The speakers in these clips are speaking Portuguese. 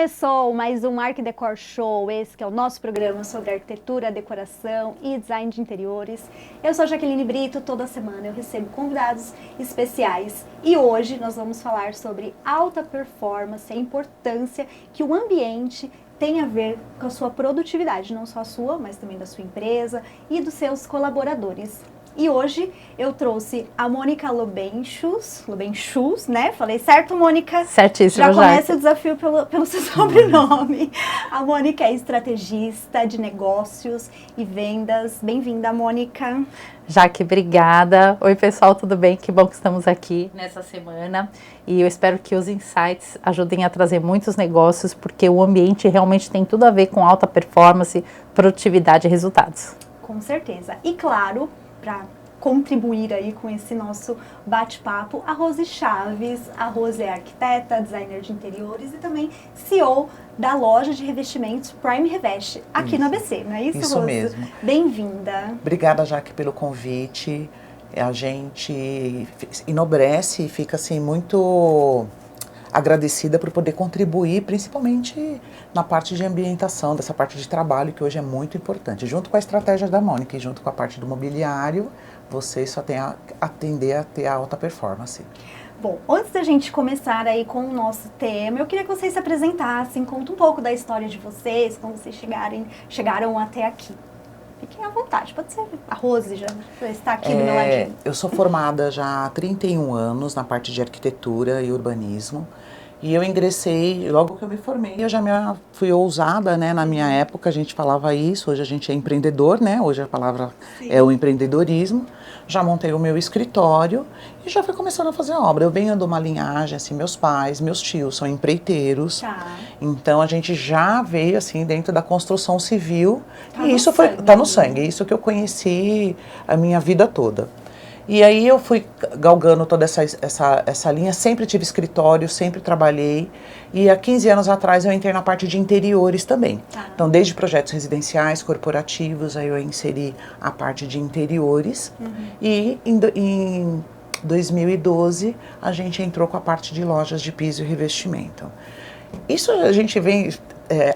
Começou mais um Arq Decor Show, esse que é o nosso programa sobre arquitetura, decoração e design de interiores. Eu sou Jaqueline Brito, toda semana eu recebo convidados especiais e hoje nós vamos falar sobre alta performance, a importância que o ambiente tem a ver com a sua produtividade, não só a sua, mas também da sua empresa e dos seus colaboradores. E hoje eu trouxe a Mônica Lobenchus, né? Falei certo, Mônica? Certíssimo, já começa o desafio pelo seu sobrenome. A Mônica é estrategista de negócios e vendas. Bem-vinda, Mônica. Jaque, obrigada. Oi, pessoal, tudo bem? Que bom que estamos aqui nessa semana. E eu espero que os insights ajudem a trazer muitos negócios, porque o ambiente realmente tem tudo a ver com alta performance, produtividade e resultados. Com certeza. E claro, para contribuir aí com esse nosso bate-papo, a Rose Chaves. A Rose é arquiteta, designer de interiores e também CEO da loja de revestimentos Prime Reveste, aqui no ABC, não é isso, Isso Rose? mesmo. Bem-vinda. Obrigada, Jaque, pelo convite. A gente enobrece e fica assim muito agradecida por poder contribuir, principalmente na parte de ambientação, dessa parte de trabalho que hoje é muito importante. Junto com a estratégia da Mônica e junto com a parte do mobiliário, vocês só têm a atender a ter a alta performance. Bom, antes da gente começar aí com o nosso tema, eu queria que vocês se apresentassem, conta um pouco da história de vocês, como vocês chegaram até aqui. Fiquem à vontade, pode ser a Rose já está aqui do meu ladinho. Eu sou formada já há 31 anos na parte de arquitetura e urbanismo. E eu ingressei, logo que eu me formei, eu já fui ousada, né? Na minha época a gente falava isso, hoje a gente é empreendedor, né? Hoje a palavra é o empreendedorismo. Já montei o meu escritório e já fui começando a fazer obra. Eu venho de uma linhagem, assim, meus pais, meus tios são empreiteiros. Tá. Então a gente já veio, assim, dentro da construção civil. Tá, e isso tá no sangue, isso que eu conheci a minha vida toda. E aí eu fui galgando toda essa linha, sempre tive escritório, sempre trabalhei. E há 15 anos atrás eu entrei na parte de interiores também. Tá. Então, desde projetos residenciais, corporativos, aí eu inseri a parte de interiores. E em 2012 a gente entrou com a parte de lojas de piso e revestimento. Isso a gente vem...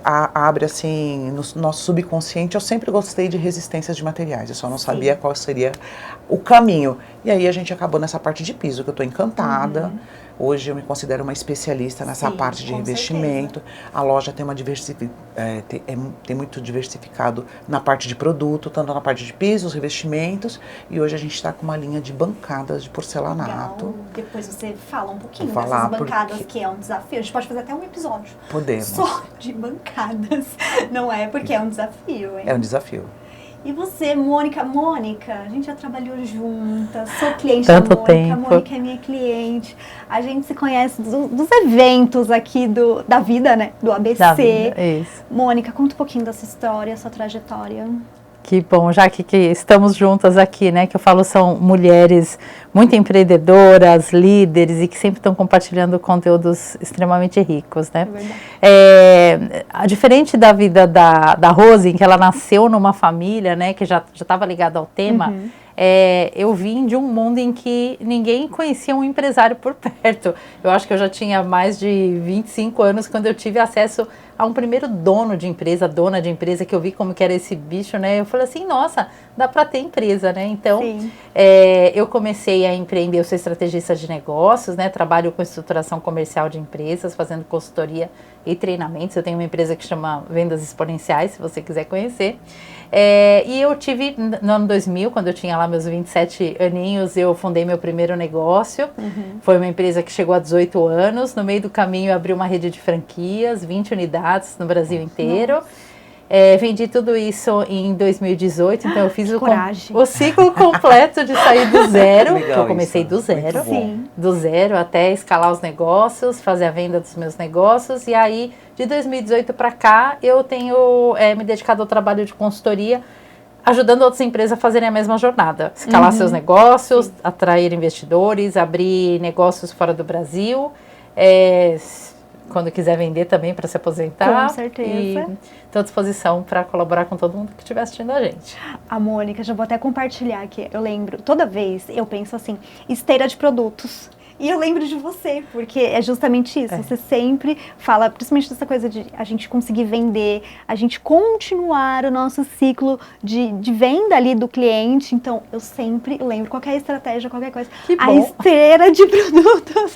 abre assim, no nosso subconsciente. Eu sempre gostei de resistências de materiais, eu só não sabia qual seria o caminho. E aí a gente acabou nessa parte de piso, que eu estou encantada. Hoje eu me considero uma especialista nessa parte de revestimento. Certeza. A loja tem tem muito diversificado na parte de produto, tanto na parte de pisos, revestimentos. E hoje a gente está com uma linha de bancadas de porcelanato. Legal. Depois você fala um pouquinho dessas bancadas, que é um desafio. A gente pode fazer até um episódio. Podemos. Só de bancadas, não é? Porque é um desafio, hein? É um desafio. E você, Mônica? Mônica, a gente já trabalhou juntas, sou cliente Tanto da Mônica, tempo. A Mônica é minha cliente. A gente se conhece dos eventos aqui da vida, né? Do ABC. Da vida, isso. Mônica, conta um pouquinho dessa história, sua trajetória. Que bom, já que estamos juntas aqui, né, que eu falo são mulheres muito empreendedoras, líderes e que sempre estão compartilhando conteúdos extremamente ricos, né. Diferente da vida da Rose, em que ela nasceu numa família, né, que já estava ligada ao tema, eu vim de um mundo em que ninguém conhecia um empresário por perto. Eu acho que eu já tinha mais de 25 anos quando eu tive acesso a um primeiro dona de empresa, que eu vi como que era esse bicho, né? Eu falei assim, nossa, dá para ter empresa, né? Então, eu comecei a empreender, eu sou estrategista de negócios, né? Trabalho com estruturação comercial de empresas, fazendo consultoria e treinamentos. Eu tenho uma empresa que chama Vendas Exponenciais, se você quiser conhecer. E eu tive, no ano 2000, quando eu tinha lá meus 27 aninhos, eu fundei meu primeiro negócio. Foi uma empresa que chegou a 18 anos. No meio do caminho, eu abri uma rede de franquias, 20 unidades no Brasil inteiro. Vendi tudo isso em 2018, então eu fiz o ciclo completo de sair do zero. Legal, eu comecei isso. Do zero, do zero até escalar os negócios, fazer a venda dos meus negócios. E aí, de 2018 para cá, eu tenho me dedicado ao trabalho de consultoria, ajudando outras empresas a fazerem a mesma jornada. Escalar seus negócios, atrair investidores, abrir negócios fora do Brasil. Quando quiser vender também para se aposentar. Com certeza. E estou à disposição para colaborar com todo mundo que estiver assistindo a gente. A Mônica, já vou até compartilhar aqui. Eu lembro, toda vez eu penso assim, esteira de produtos. E eu lembro de você, porque é justamente isso. Você sempre fala, principalmente dessa coisa de a gente conseguir vender, a gente continuar o nosso ciclo de venda ali do cliente. Então, eu sempre lembro qualquer estratégia, qualquer coisa. Que bom. A esteira de produtos,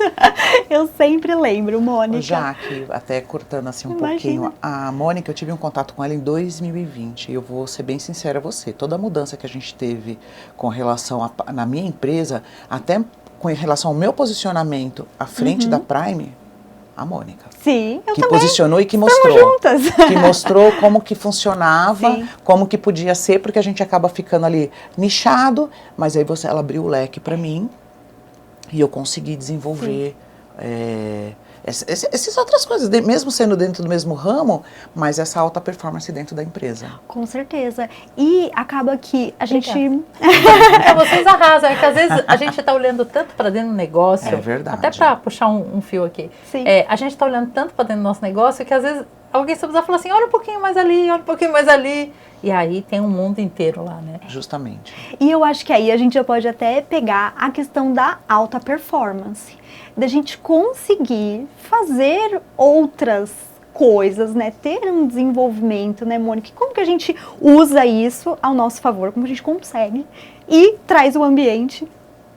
eu sempre lembro, Mônica. Jaque, até cortando assim um pouquinho, a Mônica, eu tive um contato com ela em 2020. Eu vou ser bem sincera a você, toda a mudança que a gente teve com relação na minha empresa, até com relação ao meu posicionamento à frente da Prime, a Mônica. Sim, eu que também. Posicionou e que Estamos mostrou. juntas. Que mostrou como que funcionava, Sim. como que podia ser, porque a gente acaba ficando ali nichado, mas aí ela abriu o leque para mim e eu consegui desenvolver essas outras coisas, mesmo sendo dentro do mesmo ramo, mas essa alta performance dentro da empresa. Com certeza. E acaba que a gente... Vocês arrasam, é que às vezes a gente está olhando tanto para dentro do negócio, É verdade. até para puxar um fio aqui, Sim. A gente está olhando tanto para dentro do nosso negócio que às vezes alguém só precisa falar assim, olha um pouquinho mais ali, olha um pouquinho mais ali, e aí tem um mundo inteiro lá, né? Justamente. E eu acho que aí a gente já pode até pegar a questão da alta performance, da gente conseguir fazer outras coisas, né? Ter um desenvolvimento, né, Mônica? Como que a gente usa isso ao nosso favor? Como a gente consegue e traz o ambiente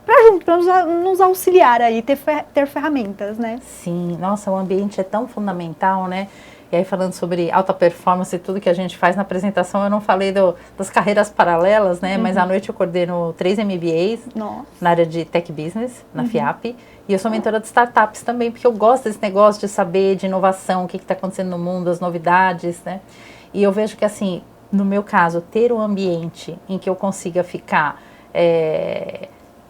para nos auxiliar aí, ter ferramentas, né? Sim, nossa, o ambiente é tão fundamental, né? E aí falando sobre alta performance e tudo que a gente faz na apresentação, eu não falei das carreiras paralelas, né? Mas à noite eu coordeno 3 MBAs na área de Tech Business, na FIAP. E eu sou mentora de startups também, porque eu gosto desse negócio de saber, de inovação, o que está acontecendo no mundo, as novidades, né? E eu vejo que, assim, no meu caso, ter um ambiente em que eu consiga ficar...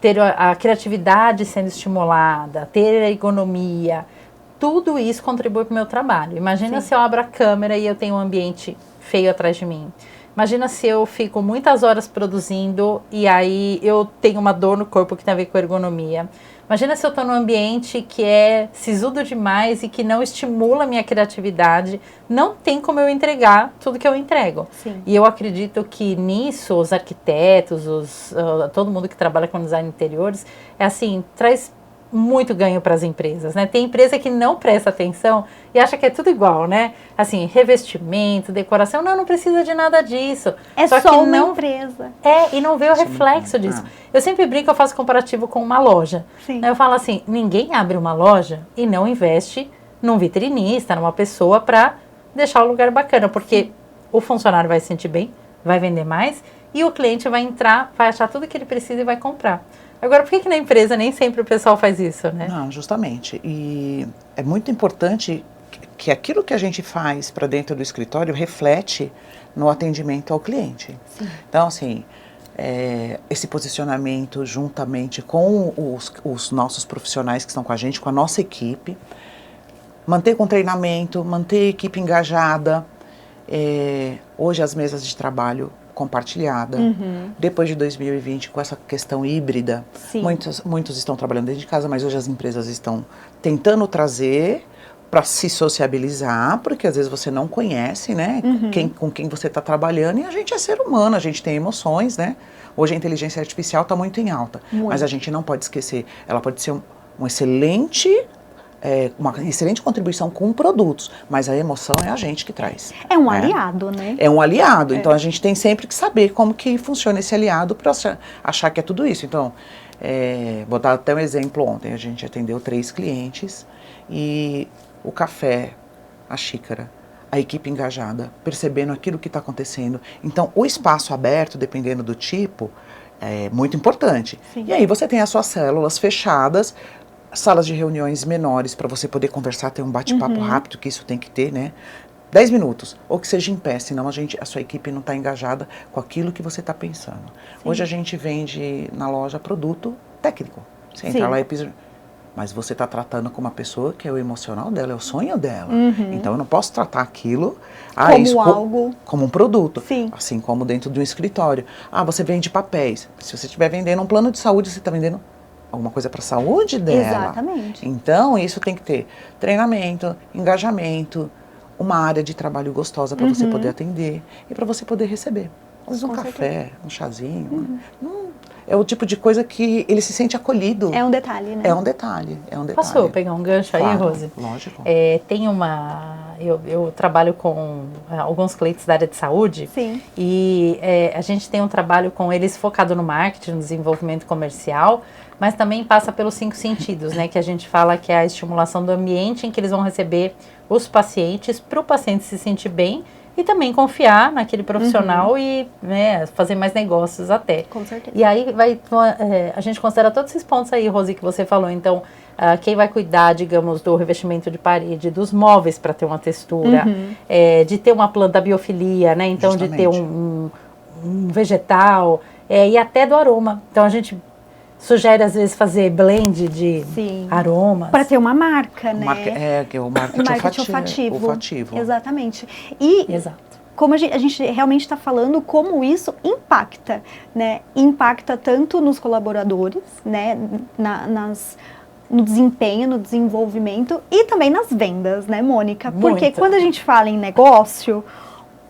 ter a criatividade sendo estimulada, ter a ergonomia... Tudo isso contribui para o meu trabalho. Imagina se eu abro a câmera e eu tenho um ambiente feio atrás de mim. Imagina se eu fico muitas horas produzindo e aí eu tenho uma dor no corpo que tem a ver com ergonomia. Imagina se eu estou num ambiente que é sisudo demais e que não estimula a minha criatividade. Não tem como eu entregar tudo que eu entrego. Sim. E eu acredito que nisso os arquitetos, todo mundo que trabalha com design de interiores, traz muito ganho para as empresas, né? Tem empresa que não presta atenção e acha que é tudo igual, né? Assim, revestimento, decoração, não precisa de nada disso. É só que uma não empresa. E não vê o reflexo disso. Eu sempre brinco, eu faço comparativo com uma loja. Sim. Eu falo assim, ninguém abre uma loja e não investe num vitrinista, numa pessoa para deixar o lugar bacana, porque o funcionário vai se sentir bem, vai vender mais e o cliente vai entrar, vai achar tudo que ele precisa e vai comprar. Agora, por que na empresa nem sempre o pessoal faz isso, né? Não, justamente. E é muito importante que aquilo que a gente faz para dentro do escritório reflete no atendimento ao cliente. Sim. Então, assim, esse posicionamento juntamente com os nossos profissionais que estão com a gente, com a nossa equipe, manter com treinamento, manter a equipe engajada. Hoje as mesas de trabalho compartilhada. Depois de 2020, com essa questão híbrida, muitos estão trabalhando dentro de casa, mas hoje as empresas estão tentando trazer para se sociabilizar, porque às vezes você não conhece, né, com quem você está trabalhando, e a gente é ser humano, a gente tem emoções, né? Hoje a inteligência artificial está muito em alta, mas a gente não pode esquecer, ela pode ser uma excelente contribuição com produtos, mas a emoção é a gente que traz. É um aliado, né? É um aliado, então a gente tem sempre que saber como que funciona esse aliado para achar que é tudo isso. Então, vou dar até um exemplo. Ontem a gente atendeu 3 clientes e o café, a xícara, a equipe engajada, percebendo aquilo que está acontecendo. Então, o espaço aberto, dependendo do tipo, é muito importante. Sim. E aí você tem as suas células fechadas, salas de reuniões menores para você poder conversar, ter um bate-papo rápido, que isso tem que ter, né? 10 minutos, ou que seja em pé, senão a sua equipe não está engajada com aquilo que você está pensando. Sim. Hoje a gente vende na loja produto técnico. Você entra lá e pisa, mas você está tratando com uma pessoa que é o emocional dela, é o sonho dela. Então eu não posso tratar aquilo como um produto. Sim. Assim como dentro de um escritório. Você vende papéis. Se você estiver vendendo um plano de saúde, você está vendendo alguma coisa para a saúde dela. Exatamente. Então, isso tem que ter treinamento, engajamento, uma área de trabalho gostosa para você poder atender e para você poder receber. Às vezes um café, um chazinho. é o tipo de coisa que ele se sente acolhido. É um detalhe, né? É um detalhe, é um detalhe. Posso pegar um gancho aí, Claro, Rose? lógico. Tem uma... Eu trabalho com alguns clientes da área de saúde. Sim. E a gente tem um trabalho com eles focado no marketing, no desenvolvimento comercial, mas também passa pelos 5 sentidos, né? Que a gente fala que é a estimulação do ambiente em que eles vão receber os pacientes, para o paciente se sentir bem e também confiar naquele profissional e, né, fazer mais negócios até. Com certeza. E aí a gente considera todos esses pontos aí, Rose, que você falou. Então, quem vai cuidar, digamos, do revestimento de parede, dos móveis para ter uma textura, de ter uma planta biofilia, né? Então, Justamente. de ter um vegetal e até do aroma. Então, a gente sugere, às vezes, fazer blend de aromas. Para ter uma marca, né? Que é o marketing olfativo. Exatamente. E Exato. como a gente realmente está falando, como isso impacta, né? Impacta tanto nos colaboradores, né? No desempenho, no desenvolvimento e também nas vendas, né, Mônica? Porque Muito. quando a gente fala em negócio,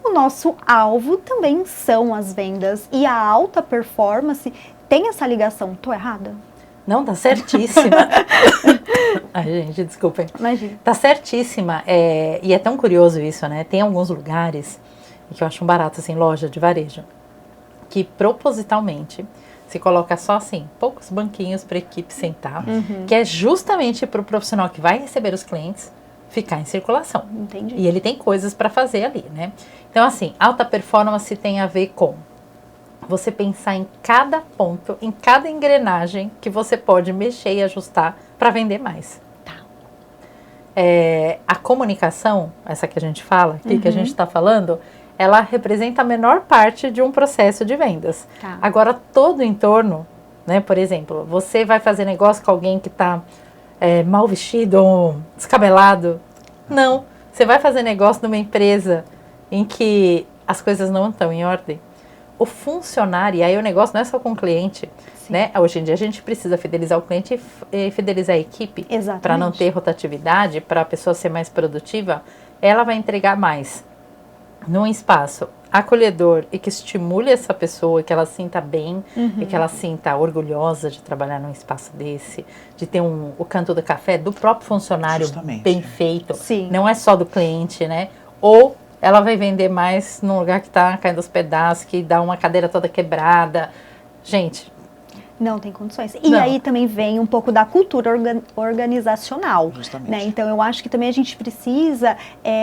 o nosso alvo também são as vendas. E a alta performance tem essa ligação. Tô errada? Não, tá certíssima. Ai, gente, desculpem. Imagina. Tá certíssima. E é tão curioso isso, né? Tem alguns lugares, que eu acho um barato, assim, loja de varejo, que propositalmente se coloca só assim, poucos banquinhos para a equipe sentar, que é justamente para o profissional que vai receber os clientes ficar em circulação. Entendi. E ele tem coisas para fazer ali, né? Então, assim, alta performance tem a ver com você pensar em cada ponto, em cada engrenagem que você pode mexer e ajustar para vender mais. Tá. A comunicação, essa que a gente fala, que a gente está falando, ela representa a menor parte de um processo de vendas. Tá. Agora, todo o entorno, né? Por exemplo, você vai fazer negócio com alguém que está mal vestido ou descabelado? Não. Você vai fazer negócio numa empresa em que as coisas não estão em ordem? O funcionário, e aí o negócio não é só com o cliente, né? Hoje em dia a gente precisa fidelizar o cliente e fidelizar a equipe. Exatamente. Para não ter rotatividade, para a pessoa ser mais produtiva, ela vai entregar mais num espaço acolhedor e que estimule essa pessoa, que ela sinta bem e que ela sinta orgulhosa de trabalhar num espaço desse, de ter o canto do café do próprio funcionário bem feito, não é só do cliente, né? Ou ela vai vender mais num lugar que está caindo aos pedaços, que dá uma cadeira toda quebrada. Gente... Não tem condições. E aí também vem um pouco da cultura organizacional. Justamente. Né? Então, eu acho que também a gente precisa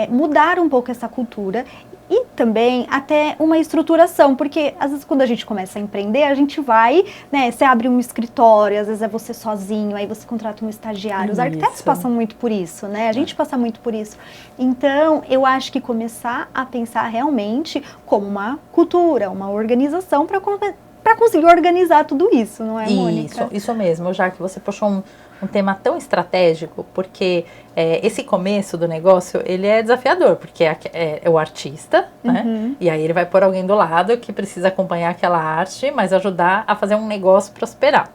mudar um pouco essa cultura e também até uma estruturação, porque às vezes quando a gente começa a empreender, a gente vai, né, você abre um escritório, às vezes é você sozinho, aí você contrata um estagiário. Os arquitetos passam muito por isso, né? A gente passa muito por isso. Então, eu acho que começar a pensar realmente como uma cultura, uma organização para conseguir organizar tudo isso, não é, Mônica? Isso mesmo, já que você puxou um tema tão estratégico, porque esse começo do negócio, ele é desafiador, porque é o artista, né? E aí ele vai pôr alguém do lado que precisa acompanhar aquela arte, mas ajudar a fazer um negócio prosperar.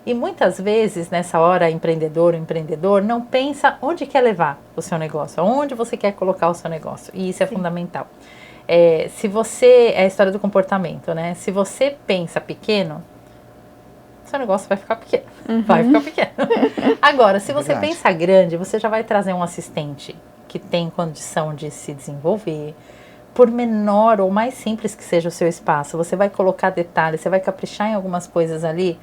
E muitas vezes, nessa hora, o empreendedor não pensa onde quer levar o seu negócio, onde você quer colocar o seu negócio, e isso é fundamental. Se você, é a história do comportamento, né? Se você pensa pequeno, seu negócio vai ficar pequeno. Vai ficar pequeno. Agora, se você pensa grande, você já vai trazer um assistente que tem condição de se desenvolver. Por menor ou mais simples que seja o seu espaço, você vai colocar detalhes, você vai caprichar em algumas coisas ali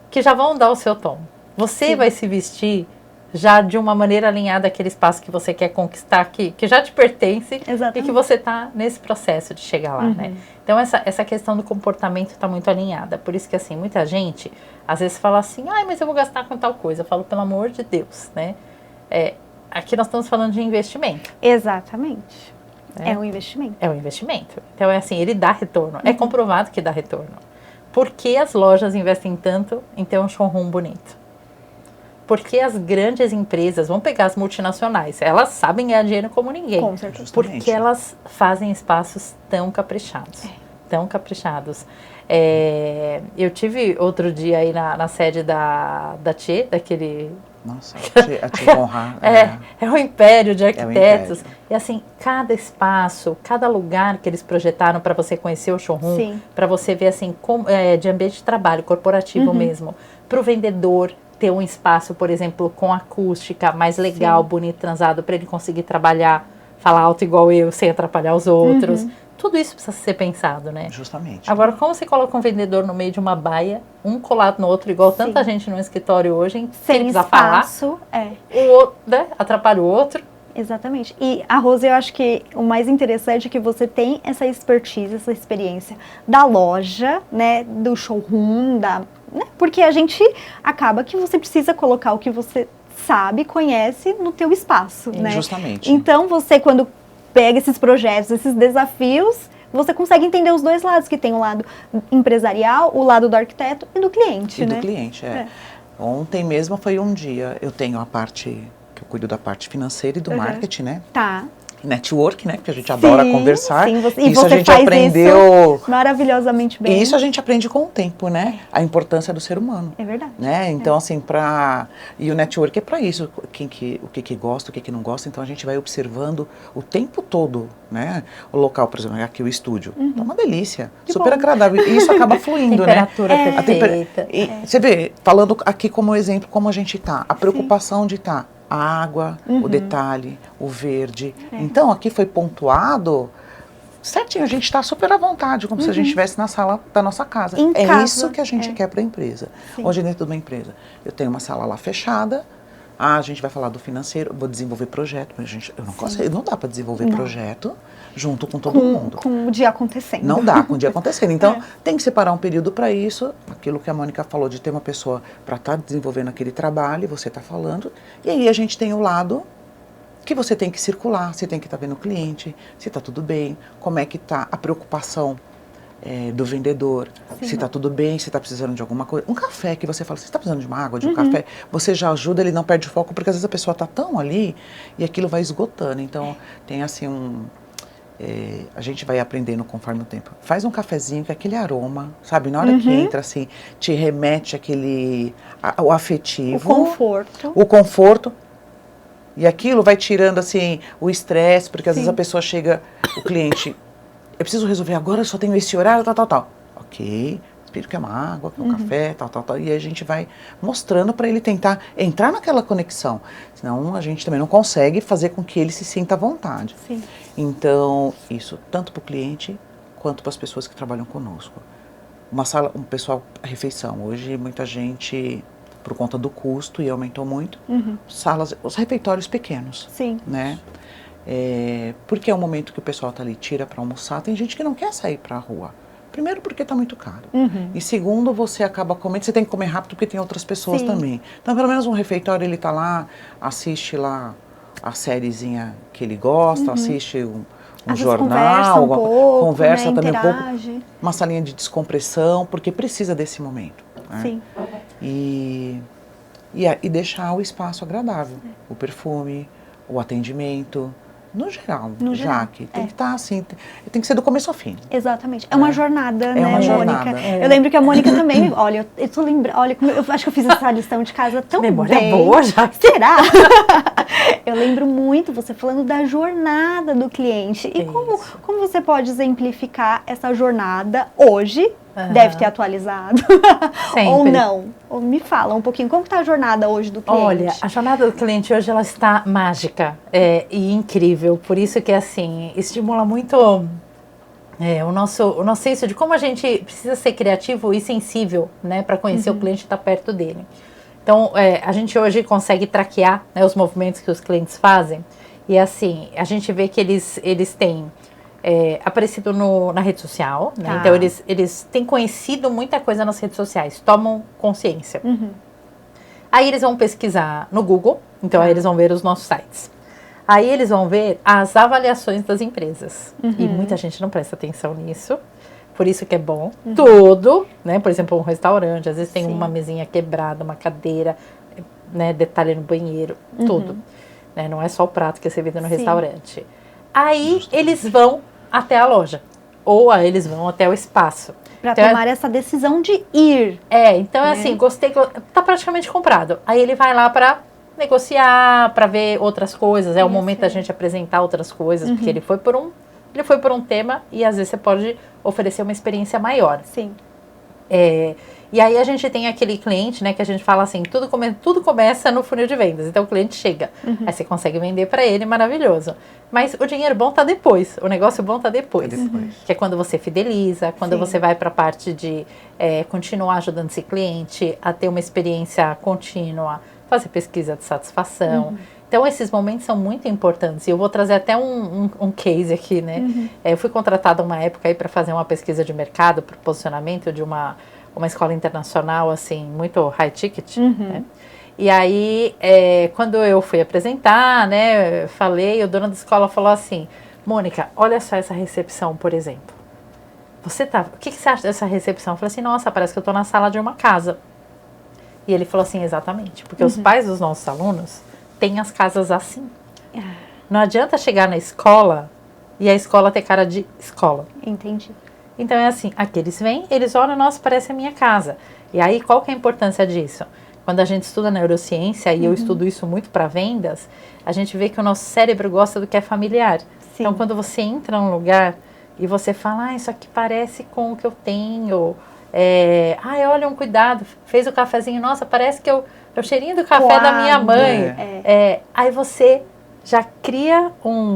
que já vão dar o seu tom. Você vai se vestir já de uma maneira alinhada àquele espaço que você quer conquistar, que já te pertence. Exatamente. E que você está nesse processo de chegar lá, né? Então, essa questão do comportamento está muito alinhada. Por isso que, assim, muita gente, às vezes, fala assim, mas eu vou gastar com tal coisa. Eu falo, pelo amor de Deus, né? Aqui nós estamos falando de investimento. Exatamente. É um investimento. É um investimento. Então, assim, ele dá retorno. É comprovado que dá retorno. Por que as lojas investem tanto em ter um showroom bonito? Porque as grandes empresas, vamos pegar as multinacionais, elas sabem ganhar dinheiro como ninguém. Com certeza. Porque elas fazem espaços tão caprichados. Tão caprichados. Eu tive outro dia aí na sede da Tchê, daquele Nossa, a Tia Conrad. É um império de arquitetos. império. E assim, cada espaço, cada lugar que eles projetaram para você conhecer o showroom, para você ver assim, de ambiente de trabalho, corporativo mesmo, para o vendedor ter um espaço, por exemplo, com acústica mais legal, bonito, transado, para ele conseguir trabalhar, falar alto igual eu, sem atrapalhar os outros. Tudo isso precisa ser pensado, né? Justamente. Agora, como você coloca um vendedor no meio de uma baia, um colado no outro, igual tanta gente no escritório hoje, sem espaço, falar, o outro, né, atrapalha o outro. Exatamente. E a Rose, eu acho que o mais interessante é que você tem essa expertise, essa experiência da loja, né, do showroom, né, porque a gente acaba que você precisa colocar o que você sabe, conhece no teu espaço, né? Justamente. Então, você quando pega esses projetos, esses desafios, você consegue entender os dois lados, que tem o lado empresarial, o lado do arquiteto e do cliente, né? Do cliente, Ontem mesmo foi um dia, eu tenho a parte, que eu cuido da parte financeira e do marketing, né? Tá. Network, né? Porque a gente adora conversar. Sim, isso a gente aprendeu maravilhosamente bem. E isso a gente aprende com o tempo, né? A importância do ser humano. É verdade. Né? Então, assim, e o network é para isso. O que gosta, o que não gosta. Então, a gente vai observando o tempo todo, né? O local, por exemplo, aqui o estúdio. É uma delícia. Super agradável. E isso acaba fluindo, né? Temperatura perfeita. Você vê, falando aqui como exemplo, como a gente tá. A preocupação de estar. A água, o detalhe, o verde. Então, aqui foi pontuado certinho. A gente está super à vontade, como se a gente estivesse na sala da nossa casa. Isso que a gente quer para a empresa. Hoje, dentro de uma empresa, eu tenho uma sala lá fechada. A gente vai falar do financeiro, vou desenvolver projeto. Mas não dá para desenvolver projeto junto com todo mundo. Com o dia acontecendo. Não dá com o dia acontecendo. Então, tem que separar um período para isso. Aquilo que a Mônica falou de ter uma pessoa para estar desenvolvendo aquele trabalho, você está falando. E aí a gente tem o lado que você tem que circular, você tem que estar vendo o cliente, se está tudo bem, como é que está a preocupação do vendedor, se está tudo bem, se está precisando de alguma coisa. Um café que você fala, você está precisando de uma água, de um café, você já ajuda, ele não perde foco, porque às vezes a pessoa está tão ali e aquilo vai esgotando. Então, tem assim a gente vai aprendendo conforme o tempo. Faz um cafezinho, que é aquele aroma, sabe? Na hora que entra, assim, te remete o afetivo. O conforto. E aquilo vai tirando, assim, o estresse, porque às vezes a pessoa chega, o cliente, eu preciso resolver agora, eu só tenho esse horário, tal. Ok, espírito que é uma água, que é um café, tal. E a gente vai mostrando para ele tentar entrar naquela conexão. Senão a gente também não consegue fazer com que ele se sinta à vontade. Sim. Então, isso tanto para o cliente quanto para as pessoas que trabalham conosco. Uma sala, pessoal, a refeição. Hoje muita gente, por conta do custo, e aumentou muito, os refeitórios pequenos. Sim. Né? Porque é o momento que o pessoal está ali, tira para almoçar. Tem gente que não quer sair para a rua. Primeiro, porque está muito caro. E segundo, você acaba comendo, você tem que comer rápido porque tem outras pessoas também. Então, pelo menos um refeitório, ele está lá, assiste lá a sériezinha que ele gosta, assiste um jornal, conversa né, também interage. um pouco, uma salinha de descompressão, porque precisa desse momento. Né? Sim. E deixar o espaço agradável, o perfume, o atendimento. No geral, Jaque, tem que estar assim, tem que ser do começo ao fim. Exatamente. É uma jornada, né, uma jornada. Mônica? Eu lembro que a Mônica também, olha, eu tô lembrando, olha, eu acho que eu fiz essa lição de casa tão memória bem. Boa, já. Será? Eu lembro muito você falando da jornada do cliente. E como você pode exemplificar essa jornada hoje? Deve ter atualizado. Ou não? Ou me fala um pouquinho, como está a jornada hoje do cliente? Olha, a jornada do cliente hoje ela está mágica e incrível. Por isso que, assim, estimula muito o nosso senso de como a gente precisa ser criativo e sensível, né, para conhecer o cliente e estar perto dele. Então, a gente hoje consegue traquear, né, os movimentos que os clientes fazem. E, assim, a gente vê que eles têm aparecido na rede social, né? Então eles têm conhecido muita coisa nas redes sociais, tomam consciência. Aí eles vão pesquisar no Google, então aí eles vão ver os nossos sites. Aí eles vão ver as avaliações das empresas. E muita gente não presta atenção nisso, por isso que é bom. Tudo, né? Por exemplo, um restaurante, às vezes tem uma mesinha quebrada, uma cadeira, né? Detalhe no banheiro, tudo. Né? Não é só o prato que é servido no restaurante. Aí eles vão até a loja, ou aí eles vão até o espaço. Para tomar essa decisão de ir. Então é assim, gostei, tá praticamente comprado. Aí ele vai lá para negociar, para ver outras coisas. É o momento da sim. gente apresentar outras coisas, porque ele foi por um tema e às vezes você pode oferecer uma experiência maior. Sim. E aí a gente tem aquele cliente, né, que a gente fala assim, tudo começa no funil de vendas. Então o cliente chega, aí você consegue vender para ele, maravilhoso. Mas o dinheiro bom tá depois, o negócio bom tá depois. Que é quando você fideliza, quando você vai para a parte de continuar ajudando esse cliente a ter uma experiência contínua, fazer pesquisa de satisfação. Então, esses momentos são muito importantes. E eu vou trazer até um case aqui, né? Eu fui contratada uma época aí para fazer uma pesquisa de mercado para o posicionamento de uma escola internacional, assim, muito high ticket, né? E aí, quando eu fui apresentar, né, falei, o dono da escola falou assim, Mônica, olha só essa recepção, por exemplo. O que você acha dessa recepção? Eu falei assim, nossa, parece que eu estou na sala de uma casa. E ele falou assim, exatamente, porque os pais dos nossos alunos têm as casas assim. Não adianta chegar na escola e a escola ter cara de escola. Entendi. Então é assim, aqui eles vêm, eles olham, nossa, parece a minha casa. E aí, qual que é a importância disso? Quando a gente estuda neurociência, e eu estudo isso muito para vendas, a gente vê que o nosso cérebro gosta do que é familiar. Sim. Então, quando você entra num lugar e você fala, isso aqui parece com o que eu tenho, olha, um cuidado, fez o cafezinho, nossa, parece que é o cheirinho do café da minha mãe. Aí você já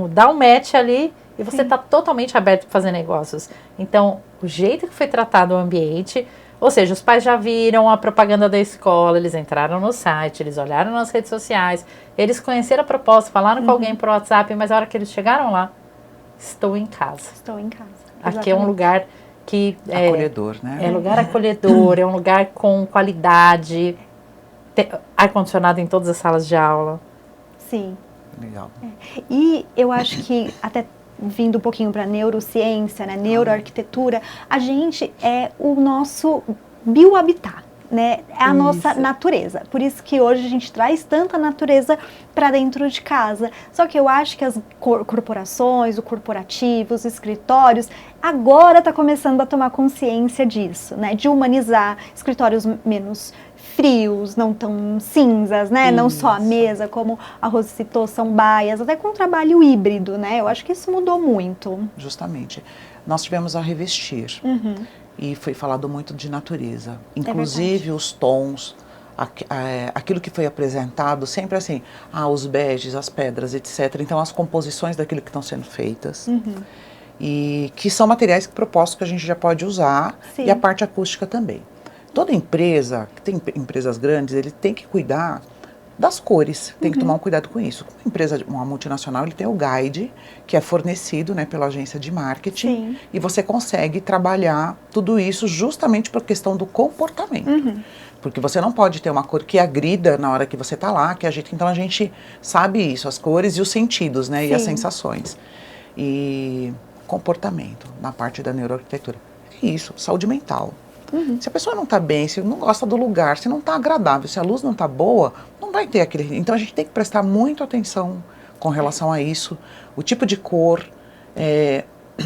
dá um match ali, e você está totalmente aberto para fazer negócios. Então, o jeito que foi tratado o ambiente, ou seja, os pais já viram a propaganda da escola, eles entraram no site, eles olharam nas redes sociais, eles conheceram a proposta, falaram com alguém por WhatsApp, mas a hora que eles chegaram lá, estou em casa. Estou em casa. Aqui é um lugar que... acolhedor, né? É um lugar acolhedor, é um lugar com qualidade, ar-condicionado em todas as salas de aula. Sim. Legal. E eu acho que até vindo um pouquinho para neurociência, né, neuroarquitetura, a gente é o nosso biohabitat, né? É a nossa natureza. Por isso que hoje a gente traz tanta natureza para dentro de casa. Só que eu acho que as corporações, o corporativo, os escritórios, agora está começando a tomar consciência disso, né? De humanizar escritórios menos frios, não tão cinzas, né? Não só a mesa, como a Rose citou, são baias, até com trabalho híbrido, né? Eu acho que isso mudou muito. Justamente. Nós tivemos a Revestir e foi falado muito de natureza. Inclusive os tons, aquilo que foi apresentado, sempre assim, os beges, as pedras, etc. Então as composições daquilo que estão sendo feitas. E que são materiais propostos que a gente já pode usar. Sim. E a parte acústica também. Toda empresa, que tem empresas grandes, ele tem que cuidar das cores, tem que tomar um cuidado com isso. Uma empresa, uma multinacional, ele tem o guide, que é fornecido, né, pela agência de marketing, Sim. E você consegue trabalhar tudo isso justamente por questão do comportamento. Porque você não pode ter uma cor que agrida na hora que você está lá, que então a gente sabe isso, as cores e os sentidos, né, e as sensações. E comportamento, na parte da neuroarquitetura. É isso, saúde mental. Se a pessoa não está bem, se não gosta do lugar, se não está agradável, se a luz não está boa, não vai ter aquele... Então a gente tem que prestar muita atenção com relação a isso, o tipo de cor,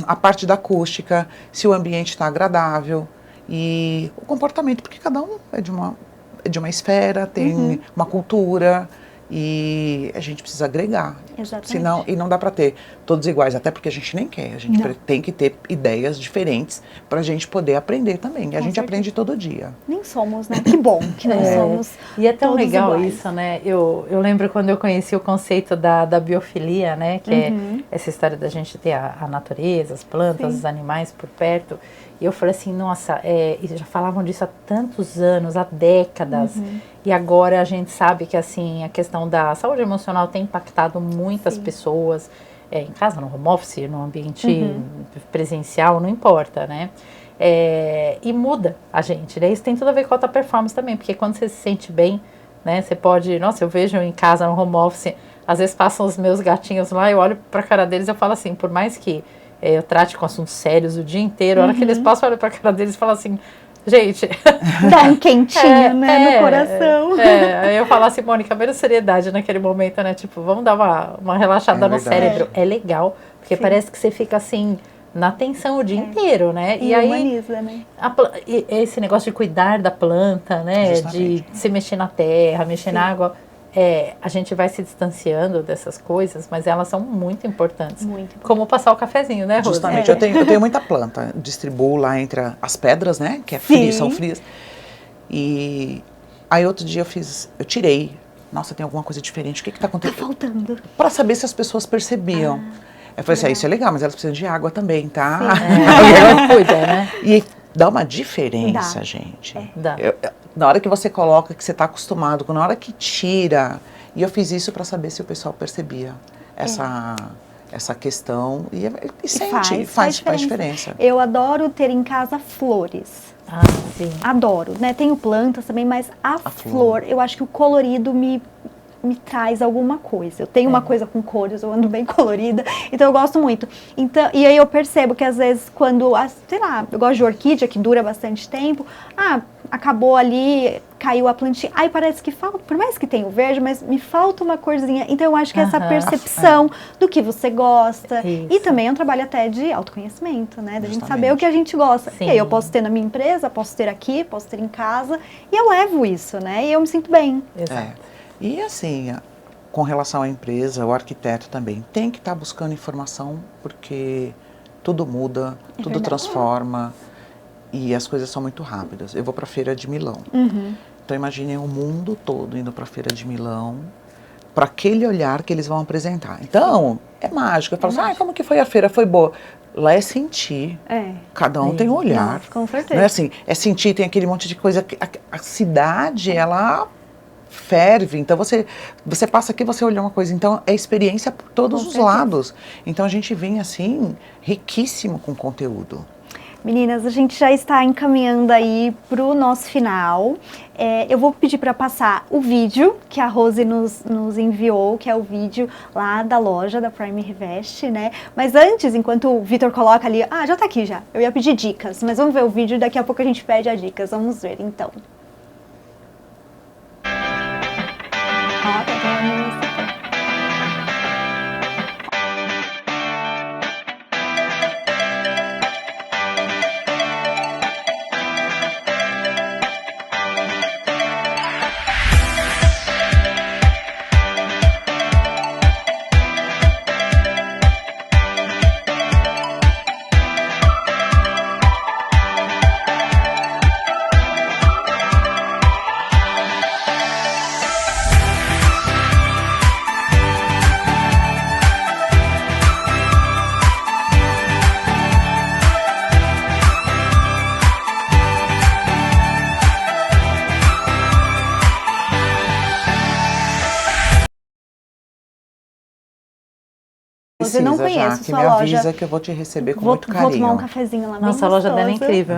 a parte da acústica, se o ambiente está agradável e o comportamento, porque cada um é de uma esfera, tem uma cultura e a gente precisa agregar. Exatamente. Senão, e não dá para ter todos iguais, até porque a gente nem quer. A gente tem que ter ideias diferentes para a gente poder aprender também. E a gente aprende todo dia. Nem somos, né? Que bom que não somos. E é tão legal iguais. isso, né? Eu lembro quando eu conheci o conceito da biofilia, né? Que é essa história da gente ter a natureza, as plantas, os animais por perto. E eu falei assim, nossa, já falavam disso há tantos anos, há décadas. E agora a gente sabe que assim, a questão da saúde emocional tem impactado muitas pessoas. Em casa, no home office, no ambiente presencial, não importa, né? E muda a gente, né? Isso tem tudo a ver com a alta performance também, porque quando você se sente bem, né? Você pode... Nossa, eu vejo em casa, no home office, às vezes passam os meus gatinhos lá, eu olho pra cara deles e eu falo assim, por mais que eu trate com assuntos sérios o dia inteiro, a hora que eles passam, eu olho pra cara deles e falo assim... Gente... Dá um quentinho, né, no coração. Aí eu falo assim, Mônica, menos seriedade naquele momento, né? Tipo, vamos dar uma relaxada no cérebro. É legal, porque parece que você fica assim, na tensão o dia inteiro, né? E aí, humaniza, né? Esse negócio de cuidar da planta, né? Justamente. De se mexer na terra, mexer na água. a gente vai se distanciando dessas coisas, mas elas são muito importantes. Muito importante. Como passar o cafezinho, né, Rose? Justamente, eu tenho muita planta, distribuo lá entre as pedras, né, que são frias. E aí outro dia eu tirei, nossa, tem alguma coisa diferente, o que está acontecendo? Tá faltando. Para saber se as pessoas percebiam. Eu falei assim, isso é legal, mas elas precisam de água também, tá? Ela cuida, né? E dá uma diferença, gente. Dá. Na hora que você coloca, que você está acostumado, na hora que tira. E eu fiz isso para saber se o pessoal percebia essa questão. E sente, faz diferença. Eu adoro ter em casa flores. Ah, sim. Adoro, né? Tenho plantas também, mas a flor, eu acho que o colorido me traz alguma coisa. Eu tenho uma coisa com cores, eu ando bem colorida, então eu gosto muito. Então, e aí eu percebo que às vezes quando, sei lá, eu gosto de orquídea, que dura bastante tempo, acabou ali, caiu a plantinha, aí parece que falta, por mais que tenha o verde, mas me falta uma corzinha. Então eu acho que essa percepção do que você gosta, e também é um trabalho até de autoconhecimento, né? Da gente saber o que a gente gosta. Sim. E aí eu posso ter na minha empresa, posso ter aqui, posso ter em casa, e eu levo isso, né? E eu me sinto bem. Exato. E assim, com relação à empresa, o arquiteto também tem que estar buscando informação, porque tudo muda, tudo transforma e as coisas são muito rápidas. Eu vou para a Feira de Milão. Então imaginem o mundo todo indo para a Feira de Milão, para aquele olhar que eles vão apresentar. Então, é mágico. Eu falo assim, como que foi a feira? Foi boa. Lá é sentir. Cada um tem um olhar. Nossa, com certeza. Não é assim, é sentir, tem aquele monte de coisa. A cidade, ela ferve. Então você passa aqui, você olha uma coisa. Então é experiência por todos os lados. Então a gente vem assim, riquíssimo com conteúdo. Meninas, a gente já está encaminhando aí para o nosso final. Eu vou pedir para passar o vídeo que a Rose nos enviou, que é o vídeo lá da loja da Prime Revest, né? Mas antes, enquanto o Vitor coloca ali, já tá aqui já. Eu ia pedir dicas, mas vamos ver o vídeo e daqui a pouco a gente pede as dicas. Vamos ver, então. Tá a música. Você não conhece sua me loja. Avisa que eu vou te receber com muito carinho. Vou tomar um cafezinho lá. Nossa, a loja dela é incrível.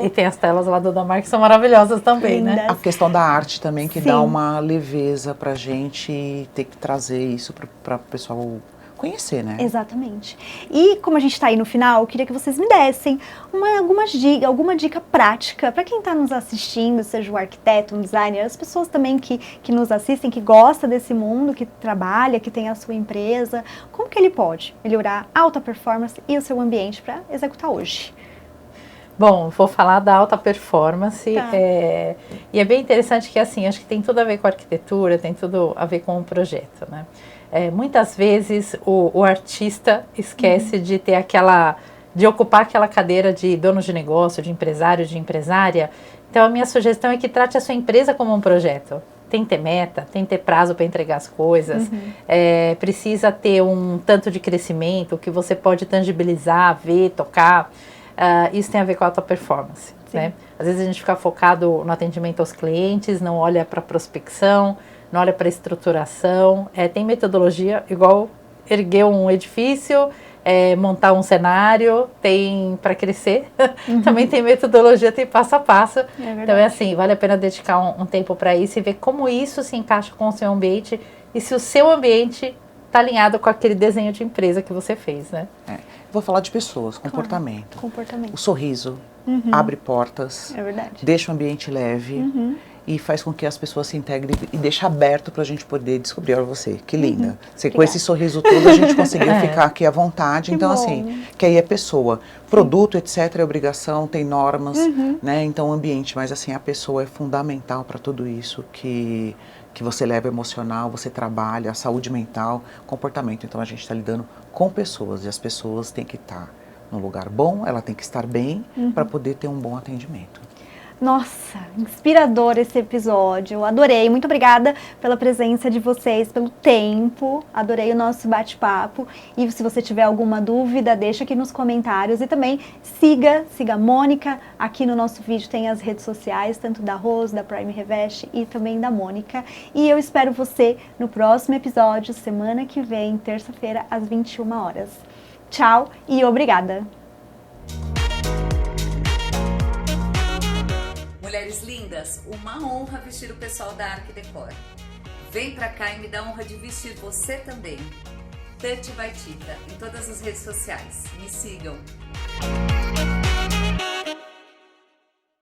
E tem as telas lá do Damar que são maravilhosas também, né? A questão da arte também, que dá uma leveza pra gente ter que trazer isso para o pessoal conhecer, né? Exatamente. E como a gente está aí no final, eu queria que vocês me dessem alguma dica prática para quem está nos assistindo, seja um arquiteto, um designer, as pessoas também que nos assistem, que gostam desse mundo, que trabalha, que tem a sua empresa. Como que ele pode melhorar a alta performance e o seu ambiente para executar hoje? Bom, vou falar da alta performance, e é bem interessante que assim, acho que tem tudo a ver com a arquitetura, tem tudo a ver com o projeto, né? Muitas vezes o artista esquece de ter de ocupar aquela cadeira de dono de negócio, de empresário, de empresária. Então a minha sugestão é que trate a sua empresa como um projeto. Tem que ter meta, tem que ter prazo para entregar as coisas, precisa ter um tanto de crescimento que você pode tangibilizar, ver, tocar. Isso tem a ver com a alta performance, né? Às vezes a gente fica focado no atendimento aos clientes, não olha para a prospecção, não olha para a estruturação. Tem metodologia, igual erguer um edifício, montar um cenário, tem para crescer, também tem metodologia, tem passo a passo. Então é assim, vale a pena dedicar um tempo para isso e ver como isso se encaixa com o seu ambiente e se o seu ambiente está alinhado com aquele desenho de empresa que você fez, né? Vou falar de pessoas, comportamento. Comportamento. O sorriso abre portas, deixa o ambiente leve e faz com que as pessoas se integrem e deixa aberto para a gente poder descobrir. Olha você, que linda. Com esse sorriso todo a gente conseguiu ficar aqui à vontade. Então assim, que aí é pessoa. Produto, etc, é obrigação, tem normas, né? Então o ambiente, mas assim, a pessoa é fundamental para tudo isso que que você leva emocional, você trabalha, a saúde mental, comportamento. Então a gente está lidando com pessoas e as pessoas têm que estar num lugar bom, ela tem que estar bem para poder ter um bom atendimento. Nossa, inspirador esse episódio, adorei, muito obrigada pela presença de vocês, pelo tempo, adorei o nosso bate-papo e se você tiver alguma dúvida, deixa aqui nos comentários e também siga a Mônica, aqui no nosso vídeo tem as redes sociais, tanto da Rose, da Prime Revest e também da Mônica e eu espero você no próximo episódio, semana que vem, terça-feira, às 21 horas. Tchau e obrigada! Mulheres lindas, uma honra vestir o pessoal da Arquidecor. Vem pra cá e me dá a honra de vestir você também. Tati by Tita, em todas as redes sociais. Me sigam.